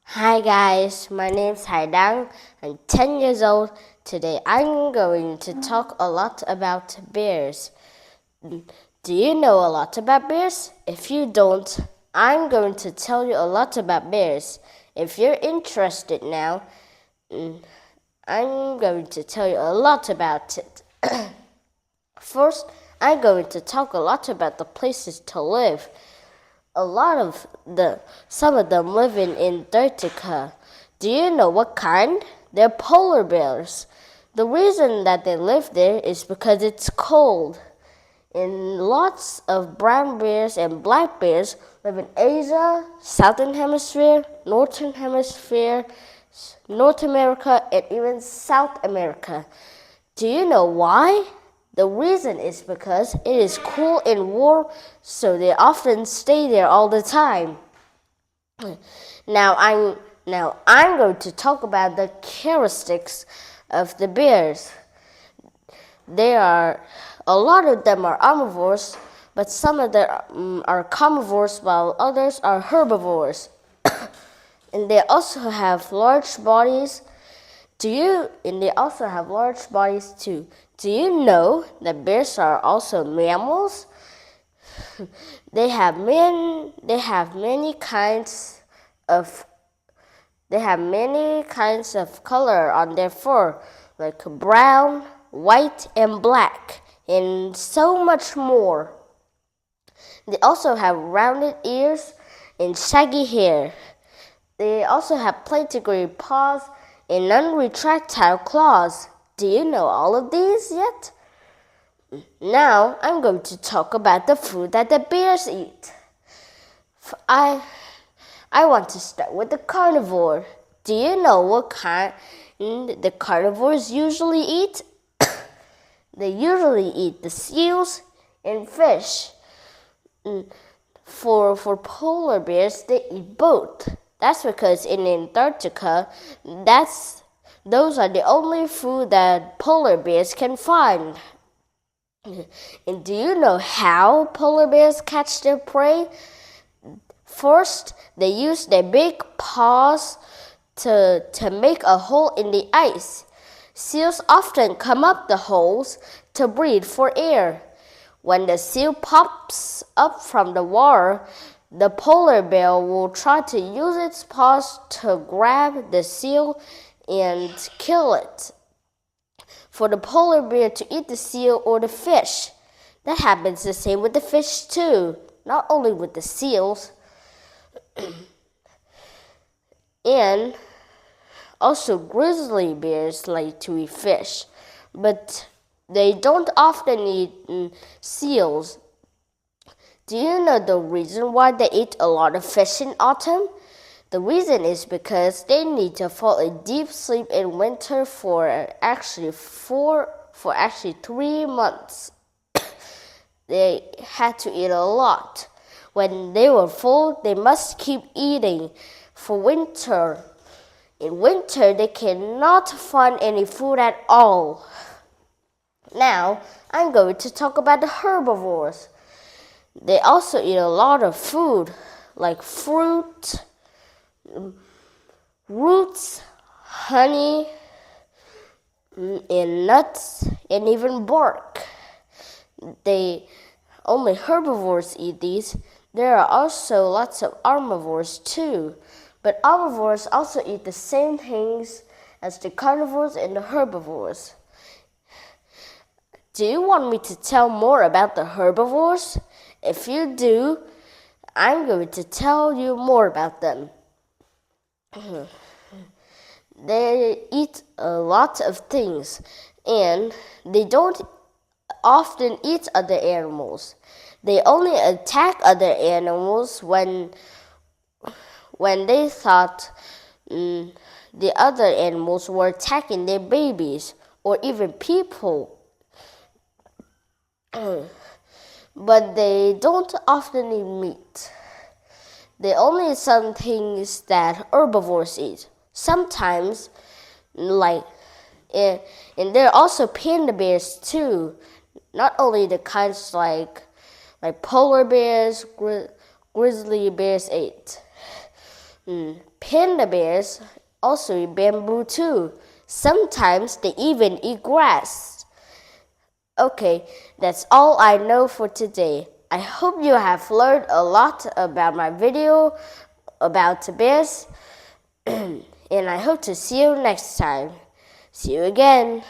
Hi guys, my name is Haidang. I'm 10 years old. Today I'm going to talk a lot about bears. Do you know a lot about bears? If you don't, I'm going to tell you a lot about bears. If you're interested now, I'm going to tell you a lot about it. First, I'm going to talk a lot about the places to live. Some of them live in Antarctica. Do you know what kind? They're polar bears. The reason that they live there is because it's cold. And lots of brown bears and black bears live in Asia, Southern Hemisphere, Northern Hemisphere, North America, and even South America. Do you know why? The reason is because it is cool and warm, so they often stay there all the time. Now I'm going to talk about the characteristics of the bears. A lot of them are omnivores, but some of them are carnivores while others are herbivores. And they also have large bodies. And they also have large bodies too. Do you know that bears are also mammals? They have many kinds of color on their fur, like brown, white, and black, and so much more. They also have rounded ears and shaggy hair. They also have plantigrade paws and non-retractile claws. Do you know all of these yet? Now I'm going to talk about the food that the bears eat. I want to start with the carnivore. Do you know what kind the carnivores usually eat? They usually eat the seals and fish. For polar bears, they eat both. That's because in Antarctica, those are the only food that polar bears can find. And do you know how polar bears catch their prey? First, they use their big paws to make a hole in the ice. Seals often come up the holes to breathe for air. When the seal pops up from the water, the polar bear will try to use its paws to grab the seal and kill it. For the polar bear to eat the seal or the fish. That happens the same with the fish too, not only with the seals. And also grizzly bears like to eat fish, but they don't often eat seals. Do you know the reason why they eat a lot of fish in autumn? The reason is because they need to fall a deep sleep in winter for actually 3 months. They had to eat a lot. When they were full, they must keep eating for winter. In winter, they cannot find any food at all. Now, I'm going to talk about the herbivores. They also eat a lot of food, like fruit, roots, honey, and nuts, and even bark. Only herbivores eat these. There are also lots of omnivores too, but omnivores also eat the same things as the carnivores and the herbivores. Do you want me to tell more about the herbivores? If you do, I'm going to tell you more about them. They eat a lot of things, and they don't often eat other animals. They only attack other animals when they thought the other animals were attacking their babies or even people. But they don't often eat meat. They only eat some things that herbivores eat. Sometimes, and there are also panda bears too. Not only the kinds like polar bears, grizzly bears eat. panda bears also eat bamboo too. Sometimes they even eat grass. Okay, that's all I know for today. I hope you have learned a lot about my video about bears, and I hope to see you next time. See you again.